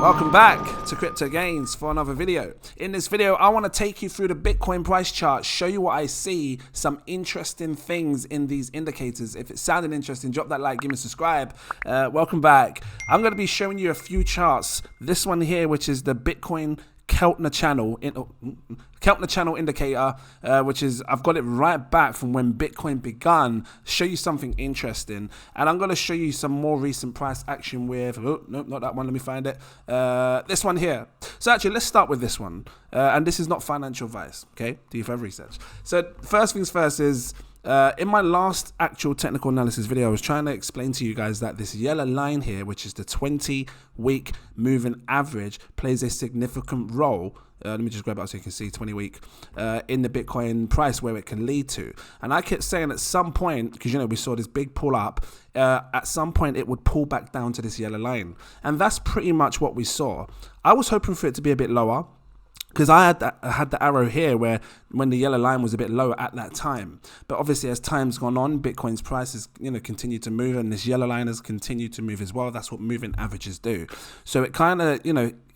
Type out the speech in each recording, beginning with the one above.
Welcome back to cryptogains for another video. In this video, I want to take you through the Bitcoin price chart, show you what I see, some interesting things in these indicators. If it sounded interesting, drop that like, give me a subscribe. Welcome back. I'm going to be showing you a few charts. This one here, which is the Bitcoin Keltner channel indicator, which is, I've got it right back from when Bitcoin begun. Show you something interesting, and I'm going to show you some more recent price action with, oh no, not that one, let me find it, this one here. So actually, let's start with this one, and this is not financial advice, okay? Do your further research. So first things first is, in my last actual technical analysis video, I was trying to explain to you guys that this yellow line here, which is the 20-week moving average, plays a significant role. Let me just grab it out so you can see 20-week in the Bitcoin price, where it can lead to. And I kept saying at some point, because you know we saw this big pull up, at some point it would pull back down to this yellow line, and that's pretty much what we saw. I was hoping for it to be a bit lower, because I had the arrow here where when the yellow line was a bit lower at that time. But obviously, as time's gone on, Bitcoin's price has continued to move, and this yellow line has continued to move as well. That's what moving averages do. So it kind of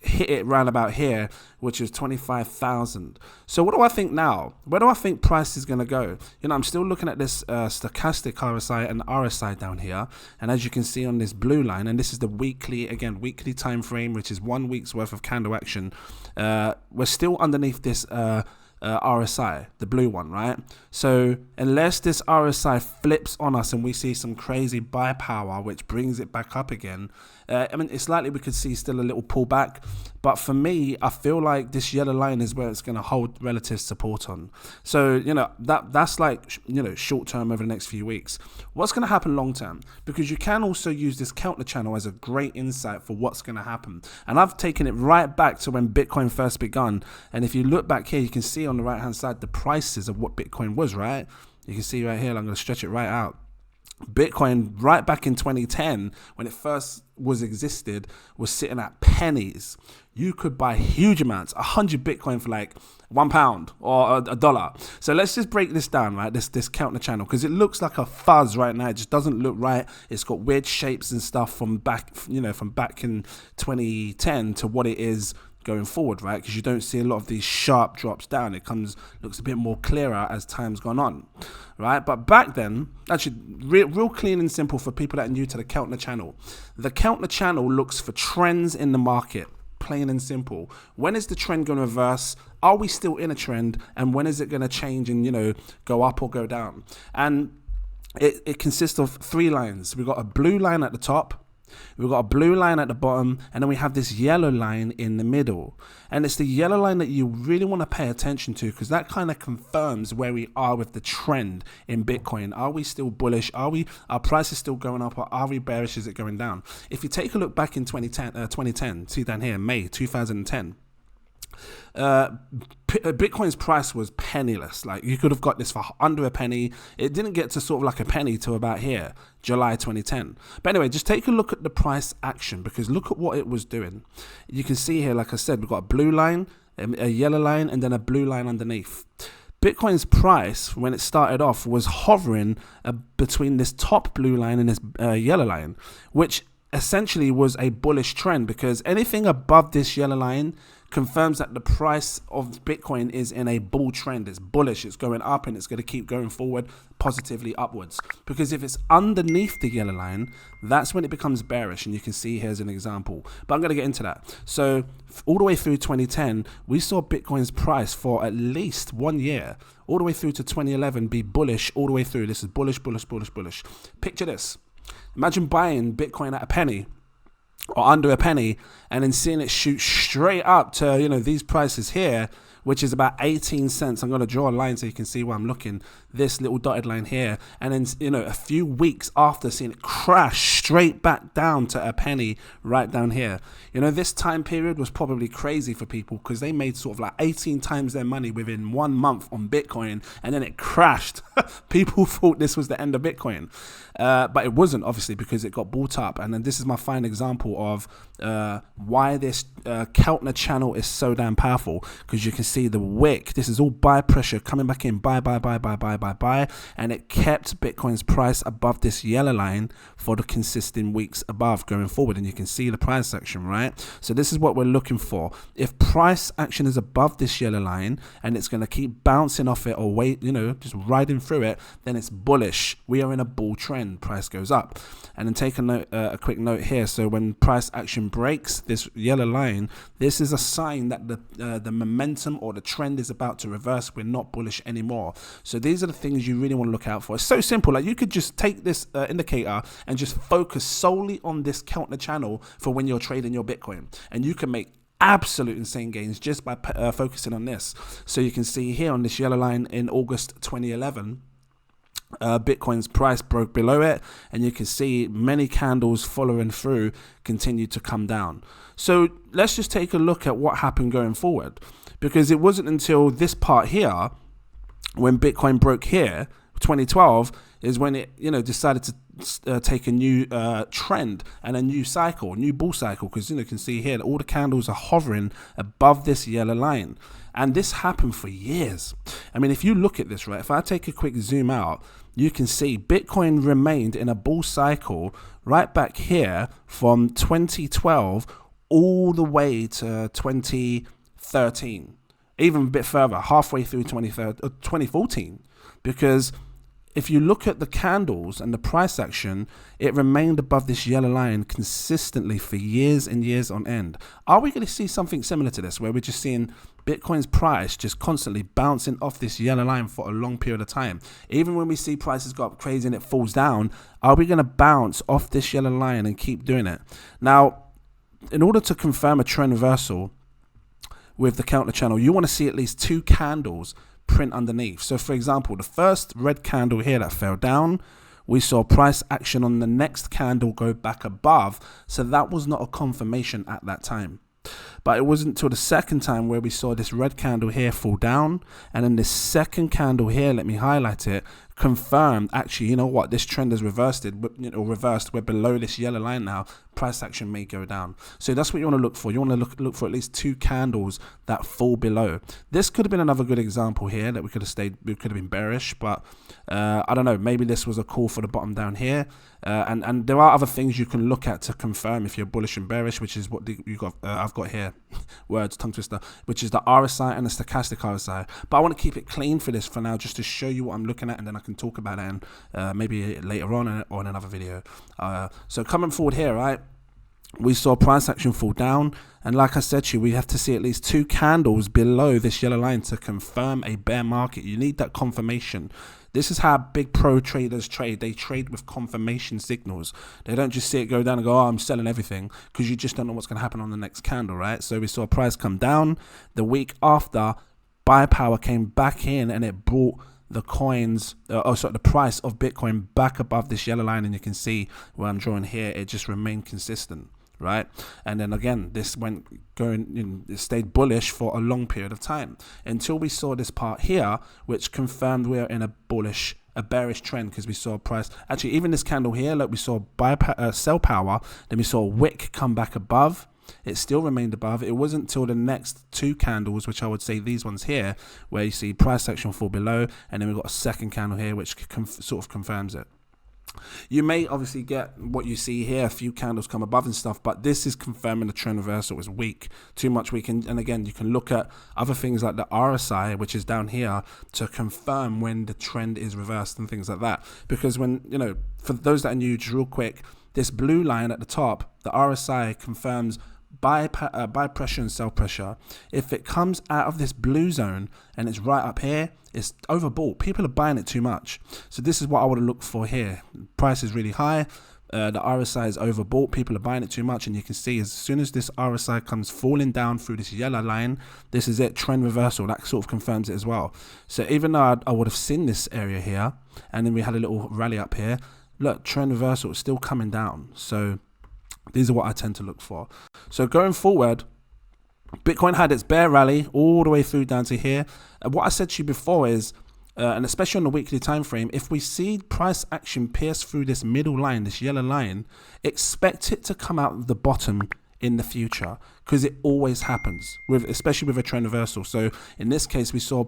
hit it round about here, which is 25,000. So what do I think now? Where do I think price is going to go? I'm still looking at this stochastic RSI and RSI down here, and as you can see on this blue line, and this is the weekly weekly time frame, which is 1 week's worth of candle action. We're still underneath this RSI, the blue one, right? So unless this RSI flips on us and we see some crazy buy power, which brings it back up again, I mean, it's likely we could see still a little pullback. But for me, I feel like this yellow line is where it's going to hold relative support on. So, that's like, short term over the next few weeks. What's going to happen long term? Because you can also use this Keltner channel as a great insight for what's going to happen. And I've taken it right back to when Bitcoin first begun. And if you look back here, you can see on the right hand side the prices of what Bitcoin was, right? You can see right here, I'm going to stretch it right out. Bitcoin right back in 2010, when it first existed, was sitting at pennies. You could buy huge amounts, 100 Bitcoin for like £1 or $1. So let's just break this down, right? This Keltner channel, because it looks like a fuzz right now. It just doesn't look right. It's got weird shapes and stuff from back, from back in 2010 to what it is going forward, right? Because you don't see a lot of these sharp drops down. It looks a bit more clearer as time's gone on, right? But back then, actually, real clean and simple for people that are new to the Keltner channel. The Keltner channel looks for trends in the market, plain and simple. When is the trend going to reverse? Are we still in a trend? And when is it going to change and, go up or go down? And it consists of 3 lines. We've got a blue line at the top, we've got a blue line at the bottom, and then we have this yellow line in the middle. And it's the yellow line that you really want to pay attention to, because that kind of confirms where we are with the trend in Bitcoin. Are we still bullish? Our price is still going up, or are we bearish? Is it going down? If you take a look back in 2010, see down here, May 2010, Bitcoin's price was penniless. Like, you could have got this for under a penny. It didn't get to sort of like a penny till about here, July 2010. But anyway, just take a look at the price action, because look at what it was doing. You can see here, like I said, we've got a blue line, a yellow line, and then a blue line underneath. Bitcoin's price, when it started off, was hovering between this top blue line and this yellow line, which essentially was a bullish trend, because anything above this yellow line confirms that the price of Bitcoin is in a bull trend. It's bullish, it's going up, and it's going to keep going forward positively upwards. Because if it's underneath the yellow line, that's when it becomes bearish, and you can see here's an example. But I'm going to get into that. So all the way through 2010, we saw Bitcoin's price for at least 1 year, all the way through to 2011, be bullish all the way through. This is bullish, bullish, bullish, bullish. Picture this. Imagine buying Bitcoin at a penny or under a penny, and then seeing it shoot straight up to, these prices here, which is about 18 cents. I'm going to draw a line so you can see where I'm looking. This little dotted line here. And then, a few weeks after, seeing it crash straight back down to a penny right down here. This time period was probably crazy for people, because they made sort of like 18 times their money within 1 month on Bitcoin, and then it crashed. People thought this was the end of Bitcoin. But it wasn't, obviously, because it got bought up. And then this is my fine example of why this Keltner channel is so damn powerful, because you can see the wick. This is all buy pressure coming back in, buy, and it kept Bitcoin's price above this yellow line for the consistent weeks above going forward. And you can see the price action, right? So this is what we're looking for. If price action is above this yellow line and it's going to keep bouncing off it or wait, just riding through it, then it's bullish. We are in a bull trend. Price goes up. And then take a note, a quick note here. So when price action breaks this yellow line, this is a sign that the momentum or the trend is about to reverse. We're not bullish anymore. So these are the things you really want to look out for. It's so simple. Like, you could just take this indicator and just focus solely on this Keltner channel for when you're trading your Bitcoin, and you can make absolute insane gains just by focusing on this. So you can see here on this yellow line in August 2011, Bitcoin's price broke below it, and you can see many candles following through continue to come down. So let's just take a look at what happened going forward, because it wasn't until this part here, when Bitcoin broke here, 2012, is when it decided to take a new trend and a new cycle, a new bull cycle, because you can see here that all the candles are hovering above this yellow line. And this happened for years. I mean, if you look at this, right, if I take a quick zoom out, you can see Bitcoin remained in a bull cycle right back here from 2012 all the way to 2013, even a bit further, halfway through 2014, because if you look at the candles and the price action, it remained above this yellow line consistently for years and years on end. Are we going to see something similar to this, where we're just seeing Bitcoin's price just constantly bouncing off this yellow line for a long period of time? Even when we see prices go up crazy and it falls down, are we going to bounce off this yellow line and keep doing it? Now, in order to confirm a trend reversal with the Keltner channel, you want to see at least 2 candles print underneath. So for example, the first red candle here that fell down, we saw price action on the next candle go back above, so that was not a confirmation at that time. But it wasn't until the second time where we saw this red candle here fall down, and then this second candle here, let me highlight it, confirmed, actually, you know what, this trend has reversed it, reversed. We're below this yellow line now. Price action may go down. So that's what you want to look for. You want to look for at least 2 candles that fall below. This could have been another good example here that we could have been bearish, but I don't know, maybe this was a call for the bottom down here. And there are other things you can look at to confirm if you're bullish and bearish, which is what I've got here, words, tongue twister, which is the RSI and the stochastic RSI. But I want to keep it clean for this for now, just to show you what I'm looking at, and then I can talk about it and maybe later on or in another video. So coming forward here, right, we saw price action fall down, and like I said to you, we have to see at least 2 candles below this yellow line to confirm a bear market. You need that confirmation. This is how big pro traders trade. They trade with confirmation signals. They don't just see it go down and go, oh, I'm selling everything, because you just don't know what's going to happen on the next candle, right? So we saw price come down. The week after, buy power came back in, and it brought the coins, the price of Bitcoin back above this yellow line, and you can see where I'm drawing here, it just remained consistent, right? And then again, this it stayed bullish for a long period of time until we saw this part here, which confirmed we're in a bearish trend, because we saw price, actually even this candle here, look, we saw sell power, then we saw wick come back above. It still remained above. It wasn't until the next 2 candles, which I would say these ones here, where you see price action fall below, and then we've got a second candle here which sort of confirms it. You may obviously get what you see here, a few candles come above and stuff, but this is confirming the trend reversal was weak, too much weak. And again, you can look at other things like the RSI, which is down here, to confirm when the trend is reversed and things like that. Because when, for those that are new, just real quick, this blue line at the top, the RSI confirms buy pressure and sell pressure. If it comes out of this blue zone and it's right up here, it's overbought. People are buying it too much. So this is what I would look for here. Price is really high. The RSI is overbought. People are buying it too much. And you can see as soon as this RSI comes falling down through this yellow line, this is it, trend reversal. That sort of confirms it as well. So even though I would have seen this area here, and then we had a little rally up here, look, trend reversal is still coming down. So these are what I tend to look for. So going forward, Bitcoin had its bear rally all the way through down to here. What I said to you before is, and especially on the weekly time frame, if we see price action pierce through this middle line, this yellow line, expect it to come out of the bottom in the future, because it always happens, especially with a trend reversal. So in this case, we saw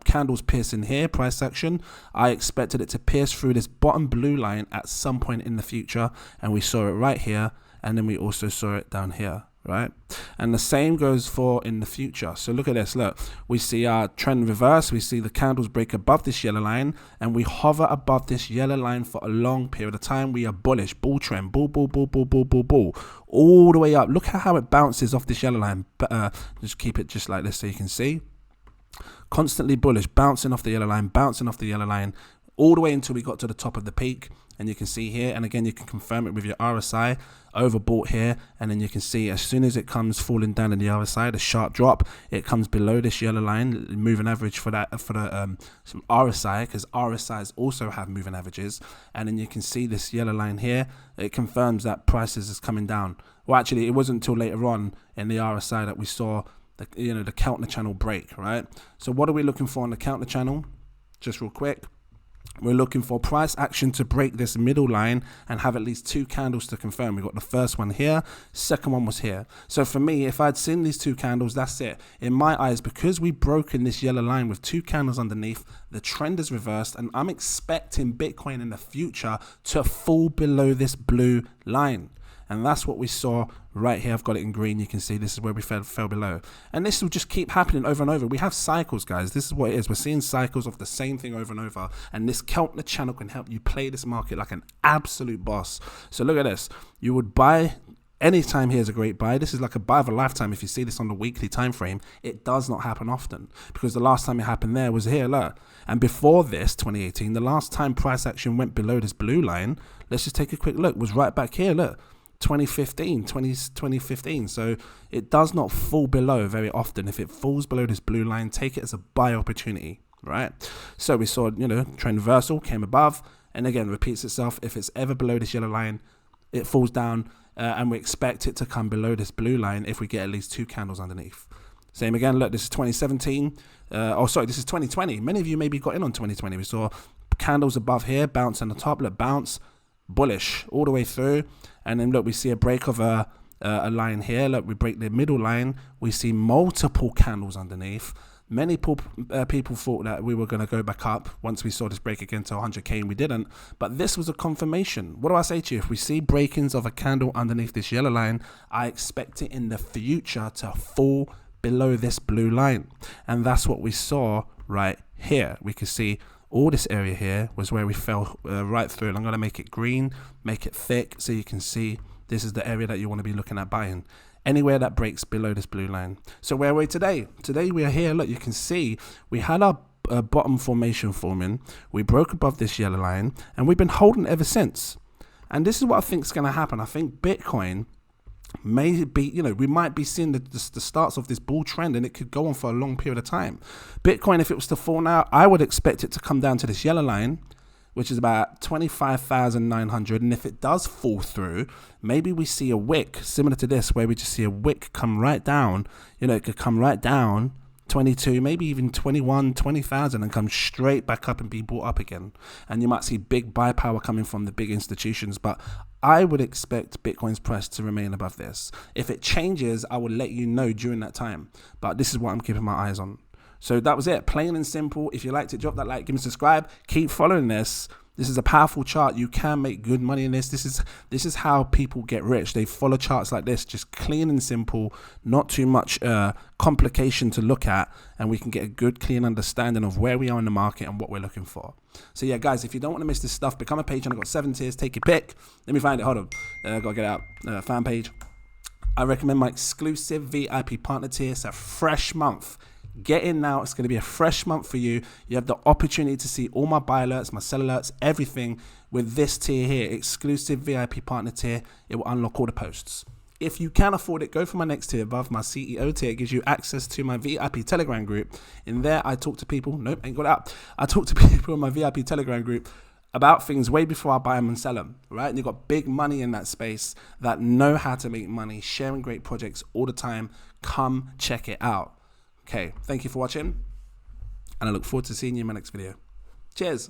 candles piercing here, price action. I expected it to pierce through this bottom blue line at some point in the future, and we saw it right here, and then we also saw it down here, right? And the same goes for in the future. So look at this. Look, we see our trend reverse. We see the candles break above this yellow line, and we hover above this yellow line for a long period of time. We are bullish, bull trend, bull, all the way up. Look at how it bounces off this yellow line. Just keep it just like this so you can see. Constantly bullish, bouncing off the yellow line, all the way until we got to the top of the peak. And you can see here, and again, you can confirm it with your RSI, overbought here, and then you can see as soon as it comes falling down in the RSI, the sharp drop, it comes below this yellow line, moving average for the RSI, because RSIs also have moving averages. And then you can see this yellow line here, it confirms that prices is coming down. Well, actually, it wasn't until later on in the RSI that we saw the counter channel break, right? So what are we looking for on the counter channel? Just real quick. We're looking for price action to break this middle line and have at least 2 candles to confirm. We got the first one here, second one was here. So for me, if I'd seen these 2 candles, that's it. In my eyes, because we've broken this yellow line with 2 candles underneath, the trend is reversed, and I'm expecting Bitcoin in the future to fall below this blue line. And that's what we saw right here. I've got it in green. You can see this is where we fell below. And this will just keep happening over and over. We have cycles, guys. This is what it is. We're seeing cycles of the same thing over and over. And this counter channel can help you play this market like an absolute boss. So look at this. You would buy... Any time here is a great buy. This is like a buy of a lifetime. If you see this on the weekly time frame, it does not happen often, because the last time it happened there was here, look. And before this, 2018, the last time price action went below this blue line, let's just take a quick look, was right back here, look. 2015. So it does not fall below very often. If it falls below this blue line, take it as a buy opportunity, right? So we saw, trend reversal, came above, and again repeats itself. If it's ever below this yellow line, it falls down, and we expect it to come below this blue line if we get at least 2 candles underneath. Same again, look, this is 2017. This is 2020. Many of you maybe got in on 2020. We saw candles above here, bounce on the top, look, bounce, bullish all the way through. And then look, we see a break of a line here. Look, we break the middle line. We see multiple candles underneath. Many people thought that we were going to go back up once we saw this break again to 100K, and we didn't. But this was a confirmation. What do I say to you? If we see breakings of a candle underneath this yellow line, I expect it in the future to fall below this blue line. And that's what we saw right here. We could see all this area here was where we fell right through. And I'm going to make it green, make it thick, so you can see this is the area that you want to be looking at buying. Anywhere that breaks below this blue line. So where are we today? Today we are here. Look, you can see we had our bottom formation forming. We broke above this yellow line, and we've been holding ever since. And this is what I think is going to happen. I think Bitcoin may be, we might be seeing the starts of this bull trend, and it could go on for a long period of time. Bitcoin, if it was to fall now, I would expect it to come down to this yellow line, which is about 25,900. And if it does fall through, maybe we see a wick similar to this, where we just see a wick come right down. It could come right down 22, maybe even 21, 20,000, and come straight back up and be bought up again. And you might see big buy power coming from the big institutions, but I would expect Bitcoin's price to remain above this. If it changes, I will let you know during that time. But this is what I'm keeping my eyes on. So that was it, plain and simple. If you liked it, drop that like, give me a subscribe, keep following this. This is a powerful chart. You can make good money in this. This is how people get rich. They follow charts like this, just clean and simple, not too much complication to look at, and we can get a good, clean understanding of where we are in the market and what we're looking for. So yeah, guys, if you don't want to miss this stuff, become a patron. I've got 7 tiers. Take your pick. Let me find it. Hold on. Got to get out. Fan page. I recommend my exclusive VIP partner tier. It's a fresh month. Get in now. It's going to be a fresh month for you. You have the opportunity to see all my buy alerts, my sell alerts, everything with this tier here, exclusive VIP partner tier. It will unlock all the posts. If you can afford it, go for my next tier above, my CEO tier. It gives you access to my VIP Telegram group. In there, I talk to people. Nope, ain't got it up. I talk to people in my VIP Telegram group about things way before I buy them and sell them, right? And you've got big money in that space that know how to make money, sharing great projects all the time. Come check it out. Okay, thank you for watching, and I look forward to seeing you in my next video. Cheers.